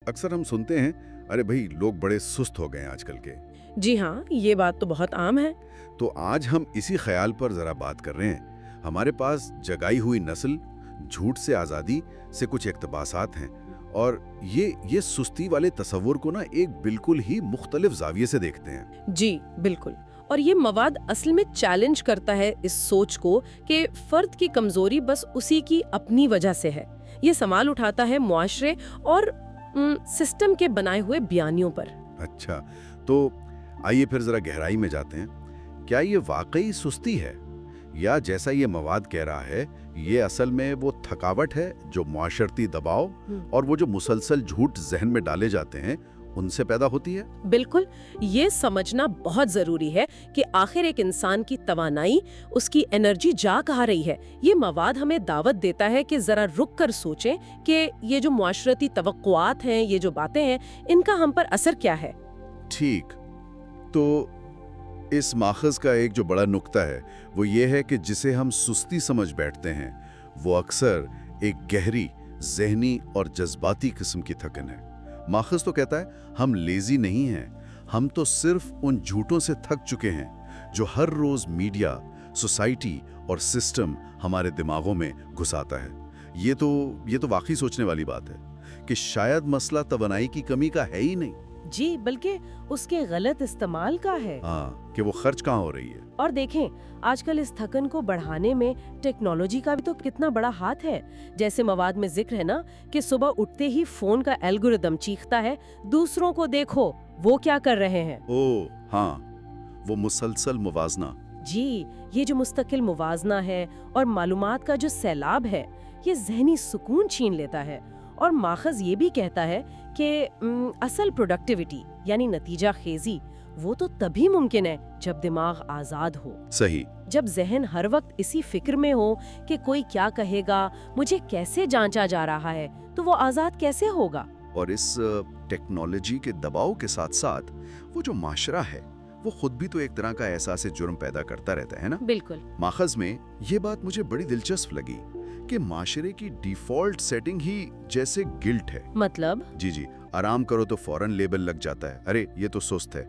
अक्सर हम सुनते हैं, अरे भाई लोग बड़े सुस्त हो गए हैं आजकल के। जी हाँ, ये बात तो बहुत आम है। तो आज हम इसी ख्याल पर जरा बात कर रहे हैं। हमारे पास जगाई हुई नस्ल, झूठ से आज़ादी से कुछ इक़्तिबासात हैं, और ये सुस्ती वाले तसव्वुर को ना एक बिल्कुल ही मुख्तलिफ ज़ाविये से देखते हैं। जी बिल्कुल। और ये मवाद असल में चैलेंज करता है इस सोच को कि फर्द की कमजोरी बस उसी की अपनी वजह से है। ये सवाल उठाता है मुआशरे और सिस्टम के बनाए हुए बयानियों पर। अच्छा, तो आइए फिर जरा गहराई में जाते हैं। क्या ये वाकई सुस्ती है, या जैसा ये मवाद कह रहा है, ये असल में वो थकावट है जो मुआशरती दबाव और वो जो मुसलसल झूठ जहन में डाले जाते हैं उनसे पैदा होती है? बिल्कुल, ये समझना बहुत जरूरी है कि आखिर एक इंसान की तवानाई, उसकी एनर्जी जा कहाँ रही है। ये मवाद हमें दावत देता है कि जरा रुक कर सोचें कि ये जो मुआशरती तवक्कुआत हैं, ये जो बातें हैं, इनका हम पर असर क्या है। ठीक, तो इस माखज़ का एक जो बड़ा नुक्ता है वो ये है कि जिसे हम सुस्ती समझ बैठते हैं वो अक्सर एक गहरी, ज़हनी और जज्बाती किस्म की थकन है। माखज़ तो कहता है हम लेज़ी नहीं हैं, हम तो सिर्फ उन झूठों से थक चुके हैं जो हर रोज़ मीडिया, सोसाइटी और सिस्टम हमारे दिमागों में घुसाता है। ये तो वाकई सोचने वाली बात है कि शायद मसला तवानाई की कमी का है ही नहीं जी, बल्कि उसके गलत इस्तेमाल का है। हाँ, कि वो खर्च कहाँ हो रही है। और देखें, आजकल इस थकन को बढ़ाने में टेक्नोलॉजी का भी तो कितना बड़ा हाथ है। जैसे मवाद में जिक्र है ना कि सुबह उठते ही फोन का एल्गोरिदम चीखता है, दूसरों को देखो वो क्या कर रहे हैं। ओह हाँ, वो मुसलसल मुवाजना। जी, ये जो मुस्तकिल मुवाजना है और मालूमात का जो सैलाब है, ये ज़हनी सुकून छीन लेता है। और माखज़ ये भी कहता है कि असल प्रोडक्टिविटी यानी नतीजा खेजी वो तो तभी मुमकिन है जब दिमाग आज़ाद हो। सही। जब जहन हर वक्त इसी फिक्र में हो कि कोई क्या कहेगा, मुझे कैसे जांचा जा रहा है, तो वो आज़ाद कैसे होगा। और इस टेक्नोलॉजी के दबाव के साथ साथ वो जो माशरा है वो खुद भी तो एक तरह का एहसास जुर्म पैदा करता रहता है ना। बिल्कुल। माखज़ में ये बात मुझे बड़ी दिलचस्प लगी कि माशरे की डिफ़ॉल्ट सेटिंग ही जैसे गिल्ट है। मतलब? जी, आराम करो तो फौरन लेबल लग जाता है, अरे ये तो सुस्त है।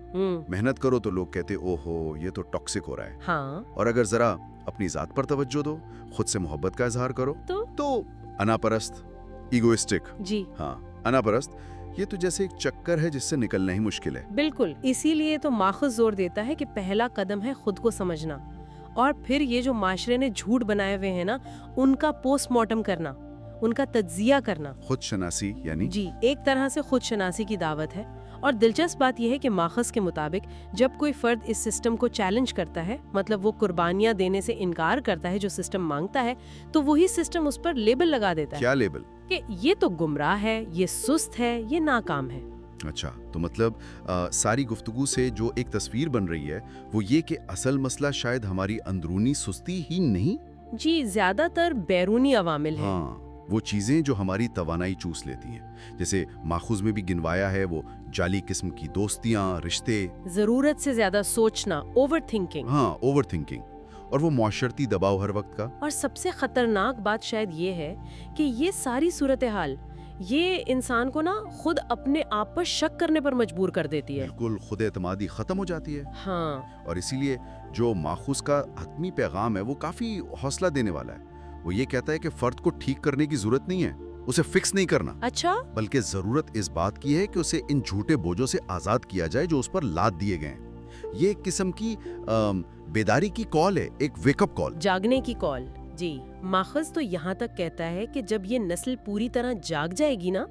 मेहनत करो तो लोग कहते ओहो ये तो टॉक्सिक हो रहा है। हाँ। और अगर जरा अपनी जात पर तवज्जो दो, खुद से मोहब्बत का इजहार करो तो अनापरस्त, इगोइस्टिक। जी हाँ, अनापरस्त, ये तो जैसे एक चक्कर है जिससे निकलना ही मुश्किल है। बिल्कुल, इसीलिए तो माखज़ जोर देता है कि पहला कदम है खुद को समझना, और फिर ये जो माशरे ने झूठ बनाए हुए हैं ना, उनका पोस्टमार्टम करना, उनका तज्जिया करना। खुद शनासी यानी? जी, एक तरह से खुद शनासी की दावत है। और दिलचस्प बात यह है कि माखज़ के मुताबिक जब कोई फर्द इस सिस्टम को चैलेंज करता है, मतलब वो कुर्बानियां देने से इनकार करता है जो सिस्टम मांगता है, तो वही सिस्टम उस पर लेबल लगा देता है। क्या लेबल? कि ये तो गुमराह है, ये सुस्त है, ये नाकाम है। अच्छा, तो मतलब सारी गुफ्तगू से जो एक तस्वीर बन रही है वो ये कि असल मसला शायद हमारी अंदरूनी सुस्ती ही नहीं। जी, ज्यादातर बैरूनी अवामिल है। हाँ, वो चीजें जो हमारी तवानाई चूस लेती हैं, जैसे माखूज में भी गिनवाया है, वो जाली किस्म की दोस्तियां, रिश्ते, जरूरत से ज्यादा सोचना, ओवर थिंकिंग। हाँ, ओवर थिंकिंग, और वो मुआशरती दबाव हर वक्त का। और सबसे खतरनाक बात शायद ये है कि ये सारी सूरत हाल ये इंसान को ना खुद अपने आप पर शक करने पर मजबूर कर देती है। बिल्कुल, खुद एतमादी खत्म हो जाती है। हाँ। और इसीलिए जो माखूज का हतमी पैगाम है वो काफी हौसला देने वाला है। वो ये कहता है कि फर्द को ठीक करने की जरूरत नहीं है, उसे फिक्स नहीं करना। अच्छा। बल्कि जरूरत इस बात की है कि उसे इन झूठे बोझों से आजाद किया जाए जो उस पर लाद दिए गए हैं। ये एक किस्म की बेदारी की कॉल है, एक वेकअप कॉल, जागने की कॉल। जी, माखज़ तो यहाँ तक कहता है कि जब ये नस्ल पूरी तरह जाग जाएगी ना,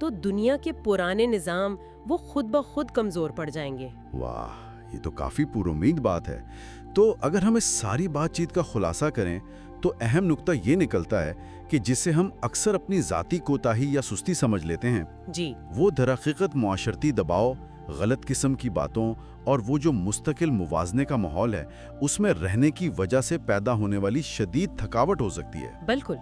तो दुनिया के पुराने निजाम वो खुद ब खुद कमजोर पड़ जाएंगे। वाह, ये तो काफी पुरुमीद बात है। तो अगर हम इस सारी बातचीत का खुलासा करें तो अहम नुक्ता ये निकलता है कि जिसे हम अक्सर अपनी जाती कोताही या सुस्ती समझ लेते हैं, जी, वो दरहकीकत मुआशरती दबाव, गलत किस्म की बातों और वो जो मुस्तकिल मुवाजने का माहौल है उसमें रहने की वजह से पैदा होने वाली शदीद थकावट हो सकती है। बिल्कुल।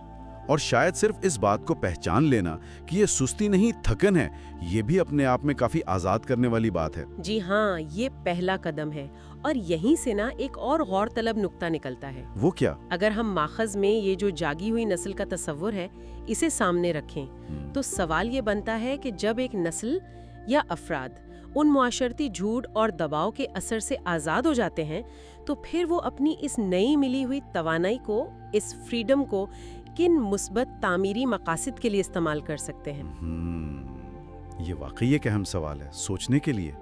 اور شاید صرف اس بات کو پہچان لینا کہ یہ سستی نہیں تھکن ہے، یہ بھی اپنے آپ میں کافی آزاد کرنے والی بات ہے۔ جی ہاں، یہ پہلا قدم ہے، اور یہیں سے نا ایک اور غور طلب نقطہ نکلتا ہے۔ وہ کیا؟ اگر ہم ماخذ میں یہ جو جاگی ہوئی نسل کا تصور ہے اسے سامنے رکھیں تو سوال یہ بنتا ہے کہ جب ایک نسل یا افراد ان معاشرتی جھوٹ اور دباؤ کے اثر سے آزاد ہو جاتے ہیں تو پھر وہ اپنی اس نئی ملی ہوئی توانائی کو، اس فریڈم کو کن مثبت تعمیری مقاصد کے لیے استعمال کر سکتے ہیں؟ یہ واقعی ایک اہم سوال ہے، سوچنے کے لیے۔